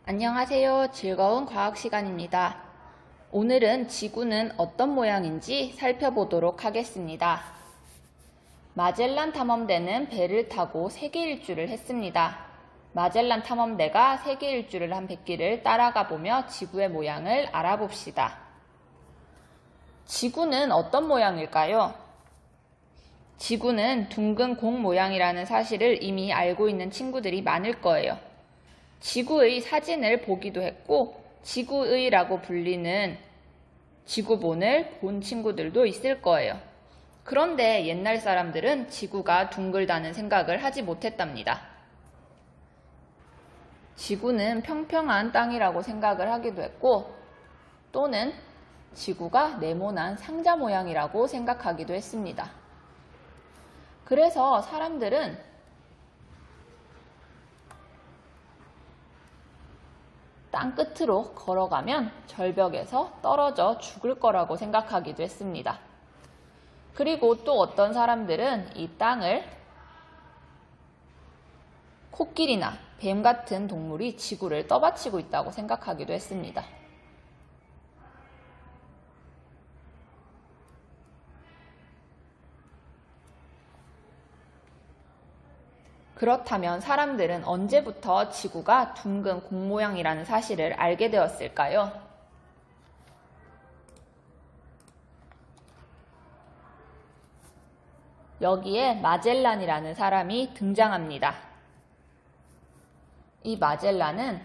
안녕하세요. 즐거운 과학 시간입니다. 오늘은 지구는 어떤 모양인지 살펴보도록 하겠습니다. 마젤란 탐험대는 배를 타고 세계 일주를 했습니다. 마젤란 탐험대가 세계 일주를 한 백기를 따라가 보며 지구의 모양을 알아봅시다. 지구는 어떤 모양일까요? 지구는 둥근 공 모양이라는 사실을 이미 알고 있는 친구들이 많을 거예요. 지구의 사진을 보기도 했고 지구의라고 불리는 지구본을 본 친구들도 있을 거예요. 그런데 옛날 사람들은 지구가 둥글다는 생각을 하지 못했답니다. 지구는 평평한 땅이라고 생각을 하기도 했고 또는 지구가 네모난 상자 모양이라고 생각하기도 했습니다. 그래서 사람들은 땅 끝으로 걸어가면 절벽에서 떨어져 죽을 거라고 생각하기도 했습니다. 그리고 또 어떤 사람들은 이 땅을 코끼리나 뱀 같은 동물이 지구를 떠받치고 있다고 생각하기도 했습니다. 그렇다면 사람들은 언제부터 지구가 둥근 공 모양이라는 사실을 알게 되었을까요? 여기에 마젤란이라는 사람이 등장합니다. 이 마젤란은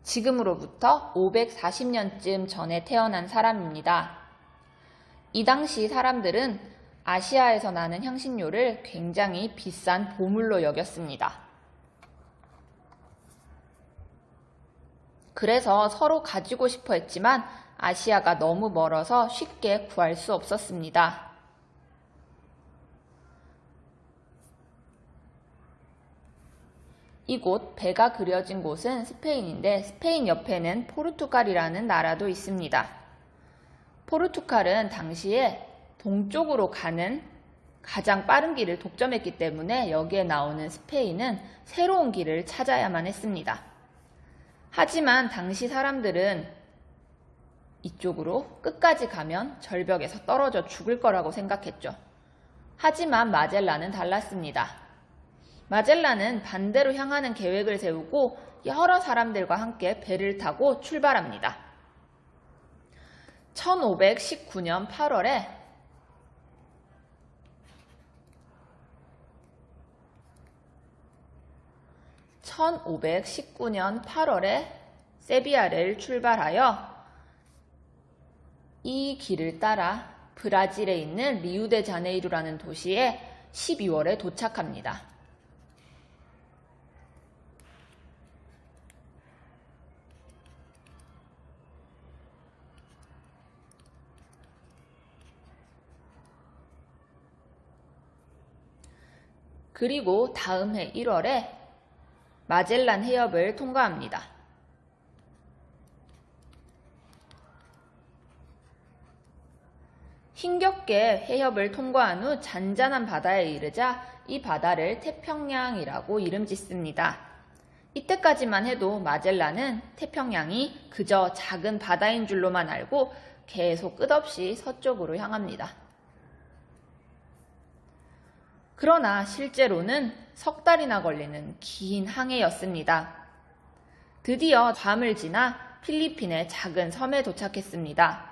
지금으로부터 540년쯤 전에 태어난 사람입니다. 이 당시 사람들은 아시아에서 나는 향신료를 굉장히 비싼 보물로 여겼습니다. 그래서 서로 가지고 싶어 했지만 아시아가 너무 멀어서 쉽게 구할 수 없었습니다. 이곳 배가 그려진 곳은 스페인인데 스페인 옆에는 포르투갈이라는 나라도 있습니다. 포르투갈은 당시에 동쪽으로 가는 가장 빠른 길을 독점했기 때문에 여기에 나오는 스페인은 새로운 길을 찾아야만 했습니다. 하지만 당시 사람들은 이쪽으로 끝까지 가면 절벽에서 떨어져 죽을 거라고 생각했죠. 하지만 마젤란은 달랐습니다. 마젤란은 반대로 향하는 계획을 세우고 여러 사람들과 함께 배를 타고 출발합니다. 1519년 8월에 세비야를 출발하여 이 길을 따라 브라질에 있는 리우데자네이루라는 도시에 12월에 도착합니다. 그리고 다음 해 1월에 마젤란 해협을 통과합니다. 힘겹게 해협을 통과한 후 잔잔한 바다에 이르자 이 바다를 태평양이라고 이름 짓습니다. 이때까지만 해도 마젤란은 태평양이 그저 작은 바다인 줄로만 알고 계속 끝없이 서쪽으로 향합니다. 그러나 실제로는 석 달이나 걸리는 긴 항해였습니다. 드디어 밤을 지나 필리핀의 작은 섬에 도착했습니다.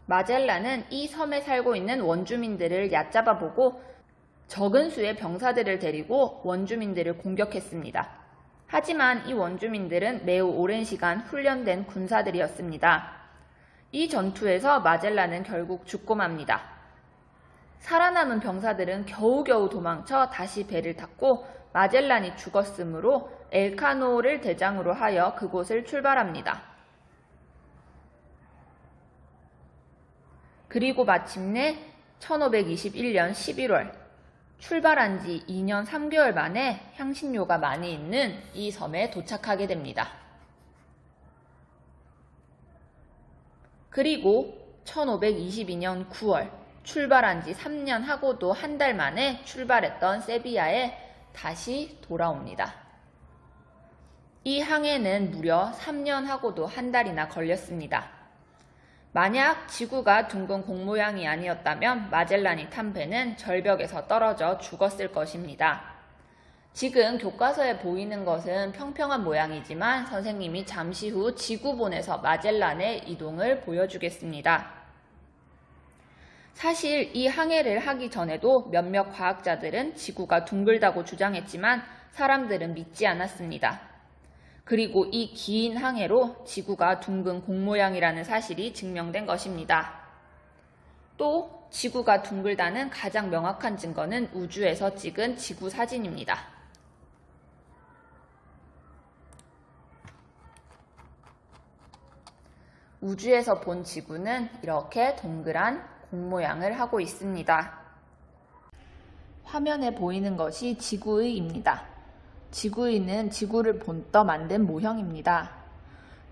마젤란은 이 섬에 살고 있는 원주민들을 얕잡아 보고 적은 수의 병사들을 데리고 원주민들을 공격했습니다. 하지만 이 원주민들은 매우 오랜 시간 훈련된 군사들이었습니다. 이 전투에서 마젤란은 결국 죽고 맙니다. 살아남은 병사들은 겨우겨우 도망쳐 다시 배를 탔고 마젤란이 죽었으므로 엘카노를 대장으로 하여 그곳을 출발합니다. 그리고 마침내 1521년 11월 출발한 지 2년 3개월 만에 향신료가 많이 있는 이 섬에 도착하게 됩니다. 그리고 1522년 9월 출발한 지 3년 하고도 한 달 만에 출발했던 세비야에 다시 돌아옵니다. 이 항해는 무려 3년하고도 한 달이나 걸렸습니다. 만약 지구가 둥근 공 모양이 아니었다면 마젤란이 탄 배는 절벽에서 떨어져 죽었을 것입니다. 지금 교과서에 보이는 것은 평평한 모양이지만 선생님이 잠시 후 지구본에서 마젤란의 이동을 보여주겠습니다. 사실 이 항해를 하기 전에도 몇몇 과학자들은 지구가 둥글다고 주장했지만 사람들은 믿지 않았습니다. 그리고 이 긴 항해로 지구가 둥근 공 모양이라는 사실이 증명된 것입니다. 또 지구가 둥글다는 가장 명확한 증거는 우주에서 찍은 지구 사진입니다. 우주에서 본 지구는 이렇게 동그란 공 모양을 하고 있습니다. 화면에 보이는 것이 지구의입니다. 지구의는 지구를 본떠 만든 모형입니다.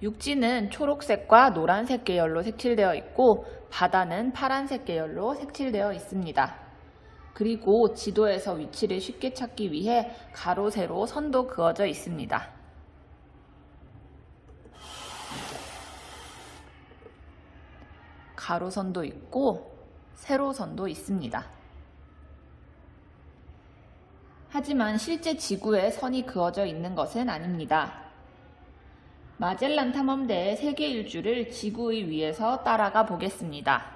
육지는 초록색과 노란색 계열로 색칠되어 있고 바다는 파란색 계열로 색칠되어 있습니다. 그리고 지도에서 위치를 쉽게 찾기 위해 가로, 세로 선도 그어져 있습니다. 가로선도 있고 세로선도 있습니다. 하지만 실제 지구에 선이 그어져 있는 것은 아닙니다. 마젤란 탐험대의 세계 일주를 지구의 위에서 따라가 보겠습니다.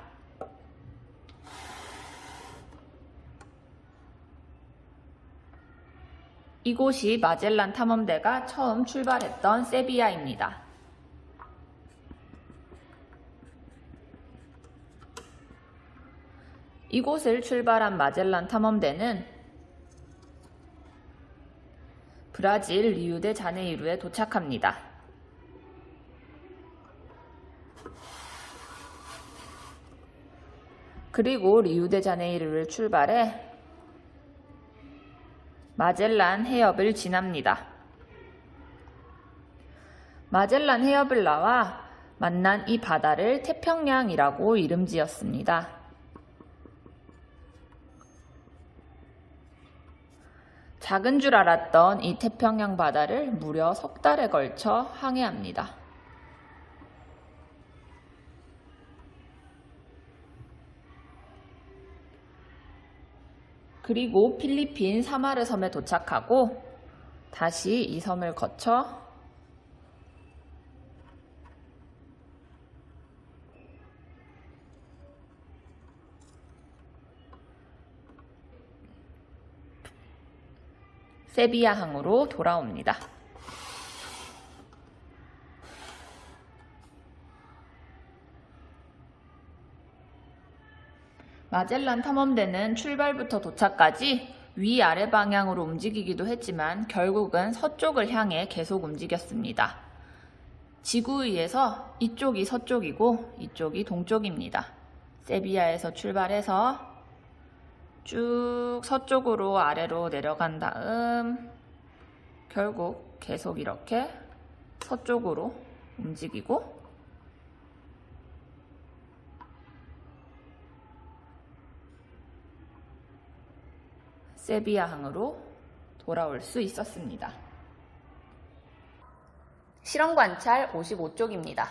이곳이 마젤란 탐험대가 처음 출발했던 세비야입니다. 이곳을 출발한 마젤란 탐험대는 브라질 리우데자네이루에 도착합니다. 그리고 리우데자네이루를 출발해 마젤란 해협을 지납니다. 마젤란 해협을 나와 만난 이 바다를 태평양이라고 이름 지었습니다. 작은 줄 알았던 이 태평양 바다를 무려 석 달에 걸쳐 항해합니다. 그리고 필리핀 사마르 섬에 도착하고 다시 이 섬을 거쳐 세비야항으로 돌아옵니다. 마젤란 탐험대는 출발부터 도착까지 위아래 방향으로 움직이기도 했지만 결국은 서쪽을 향해 계속 움직였습니다. 지구위에서 이쪽이 서쪽이고 이쪽이 동쪽입니다. 세비야에서 출발해서 쭉 서쪽으로 아래로 내려간 다음 결국 계속 이렇게 서쪽으로 움직이고 세비야항으로 돌아올 수 있었습니다. 실험 관찰 55쪽입니다.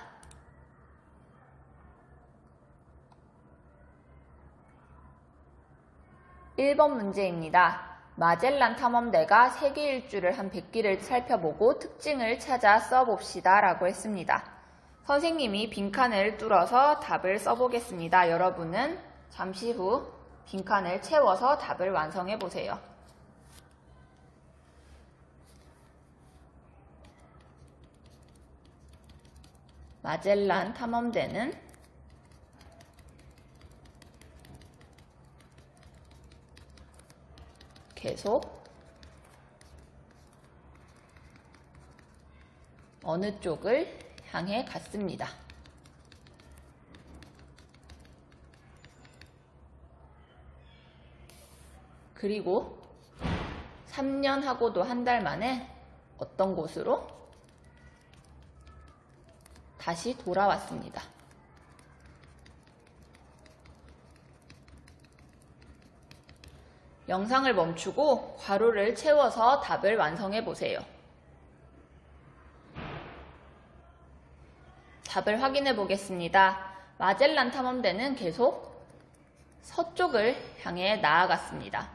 1번 문제입니다. 마젤란 탐험대가 세계 일주를 한 100기를 살펴보고 특징을 찾아 써봅시다 라고 했습니다. 선생님이 빈칸을 뚫어서 답을 써보겠습니다. 여러분은 잠시 후 빈칸을 채워서 답을 완성해 보세요. 마젤란 탐험대는 계속 어느 쪽을 향해 갔습니다. 그리고 3년 하고도 한 달 만에 어떤 곳으로 다시 돌아왔습니다. 영상을 멈추고 괄호를 채워서 답을 완성해 보세요. 답을 확인해 보겠습니다. 마젤란 탐험대는 계속 서쪽을 향해 나아갔습니다.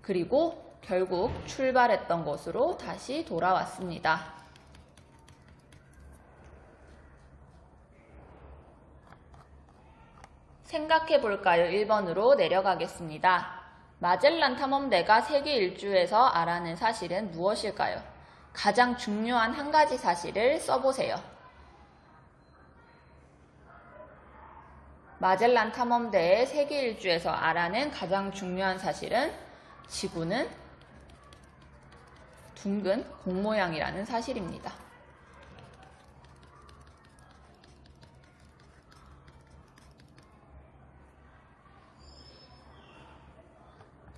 그리고 결국 출발했던 곳으로 다시 돌아왔습니다. 생각해 볼까요? 1번으로 내려가겠습니다. 마젤란 탐험대가 세계 일주에서 알아낸 사실은 무엇일까요? 가장 중요한 한 가지 사실을 써보세요. 마젤란 탐험대의 세계 일주에서 알아낸 가장 중요한 사실은 지구는 둥근 공 모양이라는 사실입니다.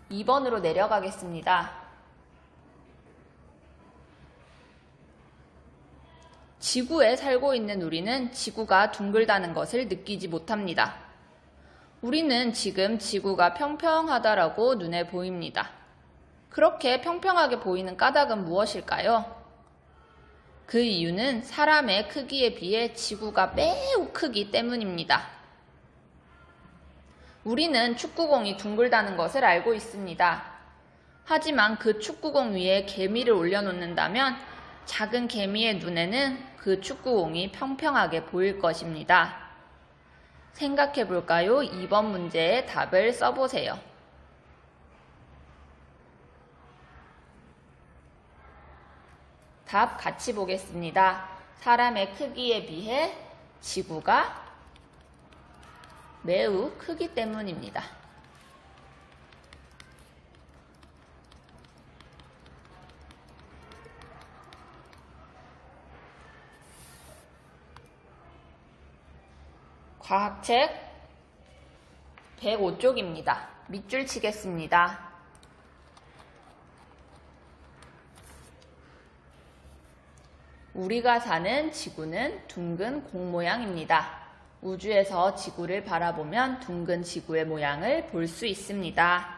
2번으로 내려가겠습니다. 지구에 살고 있는 우리는 지구가 둥글다는 것을 느끼지 못합니다. 우리는 지금 지구가 평평하다라고 눈에 보입니다. 그렇게 평평하게 보이는 까닭은 무엇일까요? 그 이유는 사람의 크기에 비해 지구가 매우 크기 때문입니다. 우리는 축구공이 둥글다는 것을 알고 있습니다. 하지만 그 축구공 위에 개미를 올려놓는다면 작은 개미의 눈에는 그 축구공이 평평하게 보일 것입니다. 생각해 볼까요? 2번 문제의 답을 써보세요. 답 같이 보겠습니다. 사람의 크기에 비해 지구가 매우 크기 때문입니다. 과학책 105쪽입니다. 밑줄 치겠습니다. 우리가 사는 지구는 둥근 공 모양입니다. 우주에서 지구를 바라보면 둥근 지구의 모양을 볼 수 있습니다.